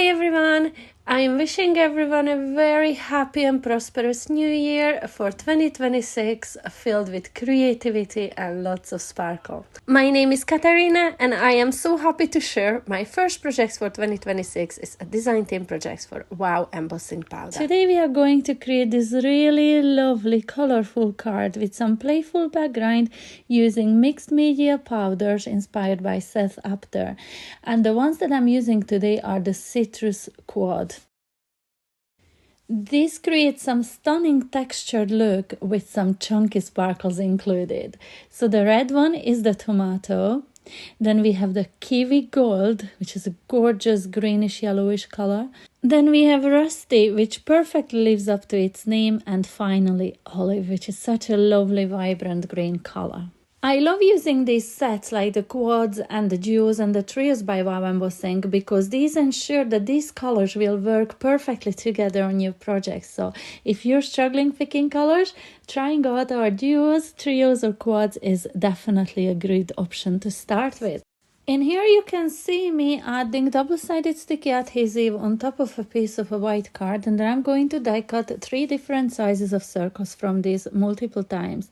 Hi everyone! I am wishing everyone a very happy and prosperous new year for 2026 filled with creativity and lots of sparkle. My name is Katarina and I am so happy to share my first project for 2026 is a design team project for Wow Embossing Powder. Today we are going to create this really lovely colorful card with some playful background using mixed media powders inspired by Seth Apter. And the ones that I'm using today are the Citrus Quad. This creates some stunning textured look with some chunky sparkles included. So the red one is the tomato. Then we have the kiwi gold, which is a gorgeous greenish yellowish color. Then we have rusty, which perfectly lives up to its name. And finally olive, which is such a lovely vibrant green color. I love using these sets like the quads and the duos and the trios by Wow Embossing because these ensure that these colors will work perfectly together on your projects. So if you're struggling picking colors, trying out our duos, trios or quads is definitely a great option to start with. In here you can see me adding double-sided sticky adhesive on top of a piece of a white card, and then I'm going to die cut 3 different sizes of circles from these multiple times.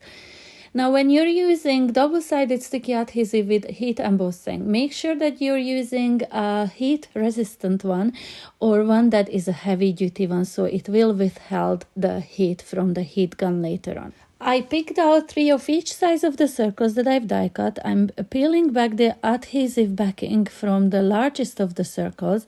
Now, when you're using double-sided sticky adhesive with heat embossing, make sure that you're using a heat-resistant one or one that is a heavy-duty one, so it will withhold the heat from the heat gun later on. I picked out 3 of each size of the circles that I've die cut. I'm peeling back the adhesive backing from the largest of the circles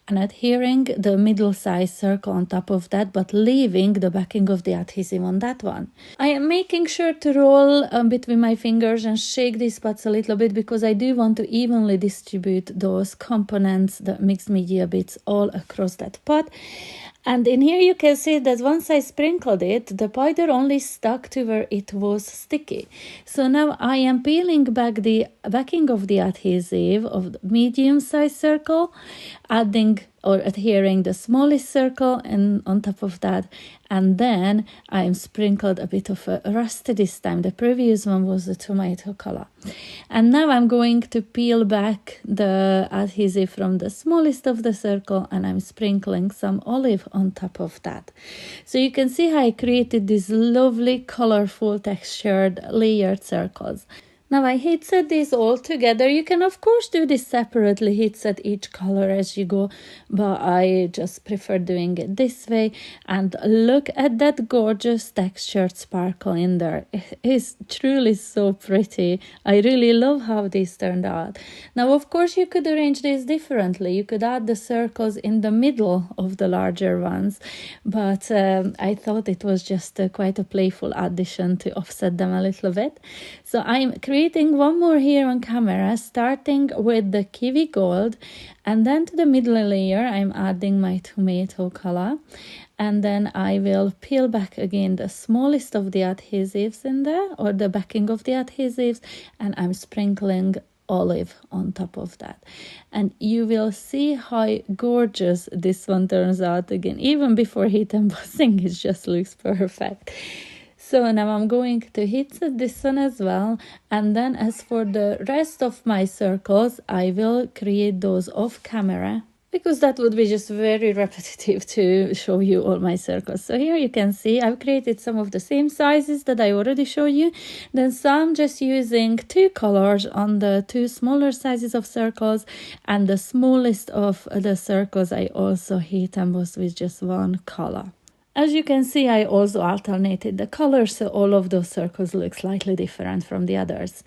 and adhering the middle size circle on top of that, but leaving the backing of the adhesive on that one. I am making sure to roll between my fingers and shake these spots a little bit because I do want to evenly distribute those components, the mixed media bits, all across that pot. And in here you can see that once I sprinkled it, the powder only stuck to where it was sticky. So now I am peeling back the backing of the adhesive of the medium size circle, adding or adhering the smallest circle and on top of that, and then I'm sprinkled a bit of a rusty this time. The previous one was the tomato color. And now I'm going to peel back the adhesive from the smallest of the circle and I'm sprinkling some olive on top of that. So you can see how I created these lovely colorful textured layered circles. Now I heat set these all together. You can of course do this separately, heat set each color as you go, but I just prefer doing it this way. And look at that gorgeous textured sparkle in there. It is truly so pretty. I really love how these turned out. Now of course you could arrange this differently. You could add the circles in the middle of the larger ones, but I thought it was just quite a playful addition to offset them a little bit. So I'm creating one more here on camera, starting with the kiwi gold, and then to the middle layer I'm adding my tomato color, and then I will peel back again the smallest of the adhesives in there, or the backing of the adhesives, and I'm sprinkling olive on top of that. And you will see how gorgeous this one turns out again. Even before heat embossing, it just looks perfect. So now I'm going to heat set this one as well, and then as for the rest of my circles, I will create those off camera because that would be just very repetitive to show you all my circles. So here you can see I've created some of the same sizes that I already showed you, then some just using 2 colors on the 2 smaller sizes of circles, and the smallest of the circles I also heat embossed with just 1 color. As you can see, I also alternated the colors, so all of those circles look slightly different from the others.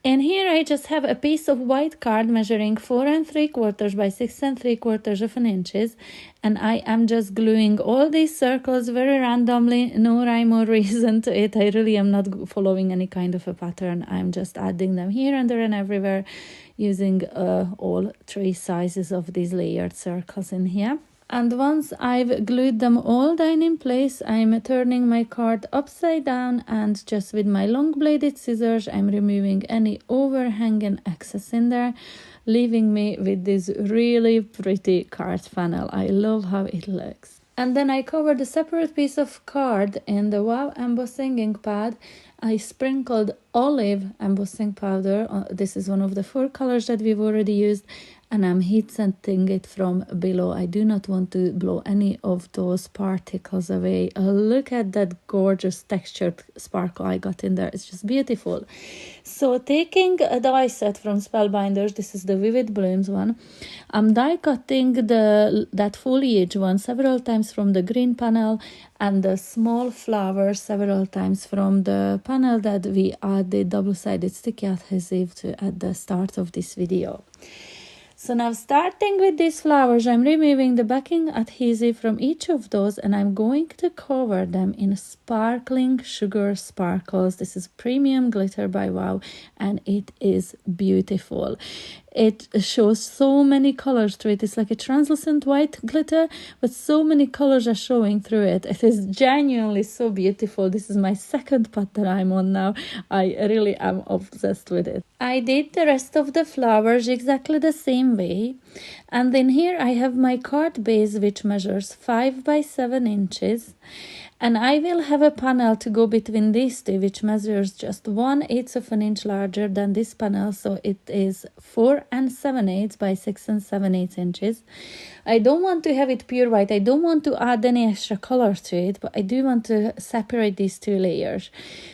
And here I just have a piece of white card measuring 4 3/4 by 6 3/4 inches, and I am just gluing all these circles very randomly, no rhyme or reason to it. I really am not following any kind of a pattern. I'm just adding them here and there and everywhere using all 3 sizes of these layered circles in here. And once I've glued them all down in place, I'm turning my card upside down, and just with my long bladed scissors, I'm removing any overhanging excess in there, leaving me with this really pretty card panel. I love how it looks. And then I covered a separate piece of card in the Wow Embossing ink pad. I sprinkled olive embossing powder. This is one of the 4 colors that we've already used. and I'm heat scenting it from below. I do not want to blow any of those particles away. Look at that gorgeous textured sparkle I got in there. It's just beautiful. So taking a die set from Spellbinders, this is the Vivid Blooms one, I'm die cutting that foliage one several times from the green panel and the small flowers several times from the panel that we added double-sided sticky adhesive to at the start of this video. So now starting with these flowers, I'm removing the backing adhesive from each of those and I'm going to cover them in sparkling sugar sparkles. This is premium glitter by Wow and it is beautiful. It shows so many colors through it. It's like a translucent white glitter, but so many colors are showing through it. It is genuinely so beautiful. This is my second pot that I'm on now. I really am obsessed with it. I did the rest of the flowers exactly the same way. And then here I have my card base, which measures 5 by 7 inches. And I will have a panel to go between these two, which measures just 1/8 of an inch larger than this panel. So it is 4 7/8 by 6 7/8 inches. I don't want to have it pure white. I don't want to add any extra color to it, but I do want to separate these two layers.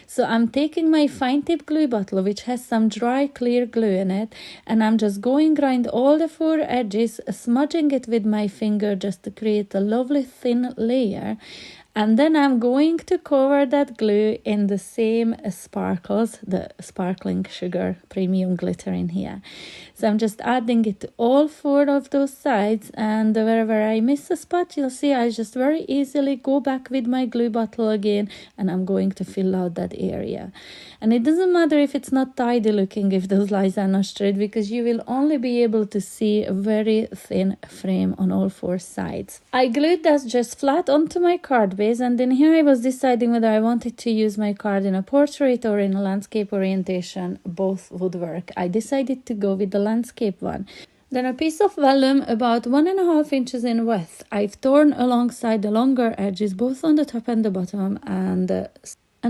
So I'm taking my fine tip glue bottle, which has some dry clear glue in it, and I'm just going around all the 4 edges, smudging it with my finger just to create a lovely thin layer. And then I'm going to cover that glue in the same sparkles, the sparkling sugar premium glitter in here. So I'm just adding it to all 4 of those sides, and wherever I miss a spot, you'll see I just very easily go back with my glue bottle again, and I'm going to fill out that area. And it doesn't matter if it's not tidy looking, if those lines are not straight, because you will only be able to see a very thin frame on all 4 sides. I glued that just flat onto my card base, and then here I was deciding whether I wanted to use my card in a portrait or in a landscape orientation. Both would work. I decided to go with the landscape one. Then a piece of vellum about 1.5 inches in width I've torn alongside the longer edges, both on the top and the bottom, and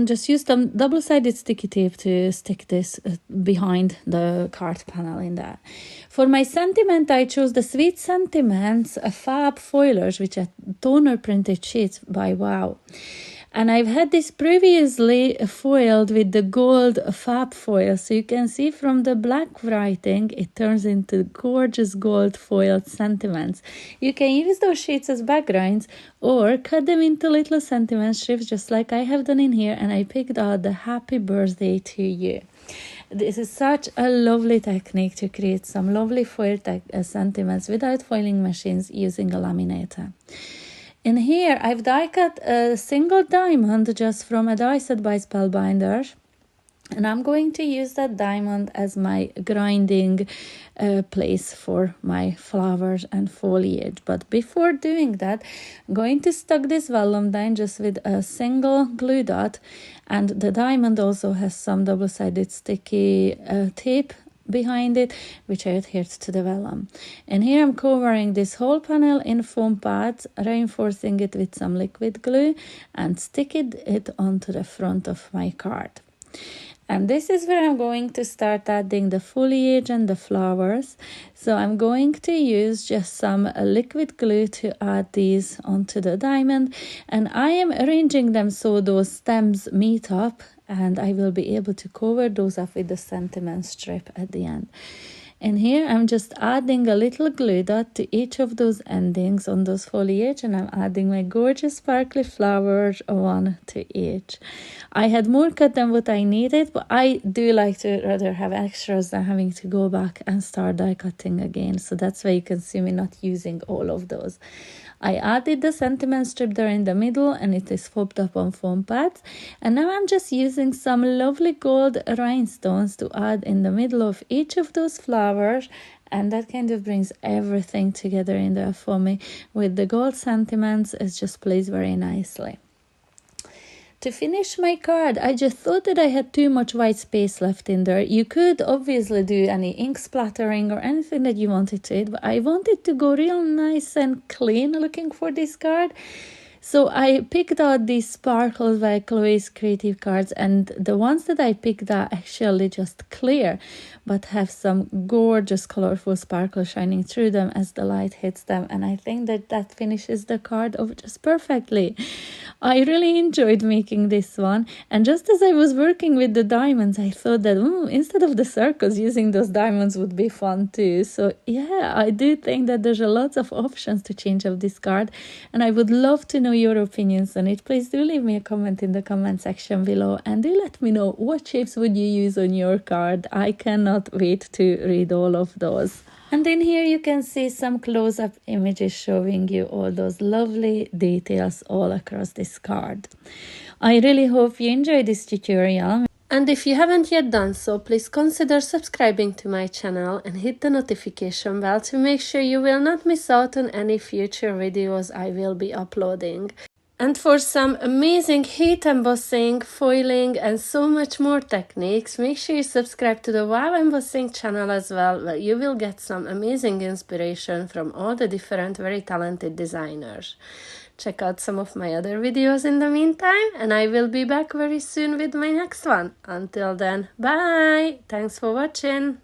just used some double-sided sticky tape to stick this behind the card panel in there. For my sentiment, I chose the Sweet Sentiments Fab Foilers, which are toner printed sheets by Wow. And I've had this previously foiled with the gold fab foil. So you can see from the black writing, it turns into gorgeous gold foiled sentiments. You can use those sheets as backgrounds or cut them into little sentiment strips, just like I have done in here. And I picked out the happy birthday to you. This is such a lovely technique to create some lovely foiled sentiments without foiling machines using a laminator. In here, I've die cut a single diamond just from a die set by Spellbinders. And I'm going to use that diamond as my grinding place for my flowers and foliage. But before doing that, I'm going to stuck this vellum down just with a single glue dot. And the diamond also has some double-sided sticky tape behind it, which I adhered to the vellum. And here I'm covering this whole panel in foam pads, reinforcing it with some liquid glue and sticking it onto the front of my card. And this is where I'm going to start adding the foliage and the flowers. So I'm going to use just some liquid glue to add these onto the diamond. And I am arranging them so those stems meet up, and I will be able to cover those up with the sentiment strip at the end. And here I'm just adding a little glue dot to each of those endings on those foliage, and I'm adding my gorgeous sparkly flowers, one to each. I had more cut than what I needed, but I do like to rather have extras than having to go back and start die cutting again. So that's why you can see me not using all of those. I added the sentiment strip there in the middle, and it is folded up on foam pads. And now I'm just using some lovely gold rhinestones to add in the middle of each of those flowers, and that kind of brings everything together in there for me. With the gold sentiments, it just plays very nicely. To finish my card, I just thought that I had too much white space left in there. You could obviously do any ink splattering or anything that you wanted to it, but I wanted to go real nice and clean looking for this card. So I picked out these sparkles by Chloe's Creative Cards, and the ones that I picked are actually just clear, but have some gorgeous colorful sparkle shining through them as the light hits them, and I think that finishes the card off just perfectly. I really enjoyed making this one, and just as I was working with the diamonds, I thought that instead of the circles, using those diamonds would be fun too. So yeah, I do think that there's a lot of options to change up this card, and I would love to know your opinions on it. Please do leave me a comment in the comment section below, and do let me know what shapes would you use on your card. I cannot wait to read all of those. And in here you can see some close-up images showing you all those lovely details all across this card. I really hope you enjoyed this tutorial. And if you haven't yet done so, please consider subscribing to my channel and hit the notification bell to make sure you will not miss out on any future videos I will be uploading. And for some amazing heat embossing, foiling, and so much more techniques, make sure you subscribe to the Wow Embossing channel as well, where you will get some amazing inspiration from all the different very talented designers. Check out some of my other videos in the meantime, and I will be back very soon with my next one. Until then, bye! Thanks for watching!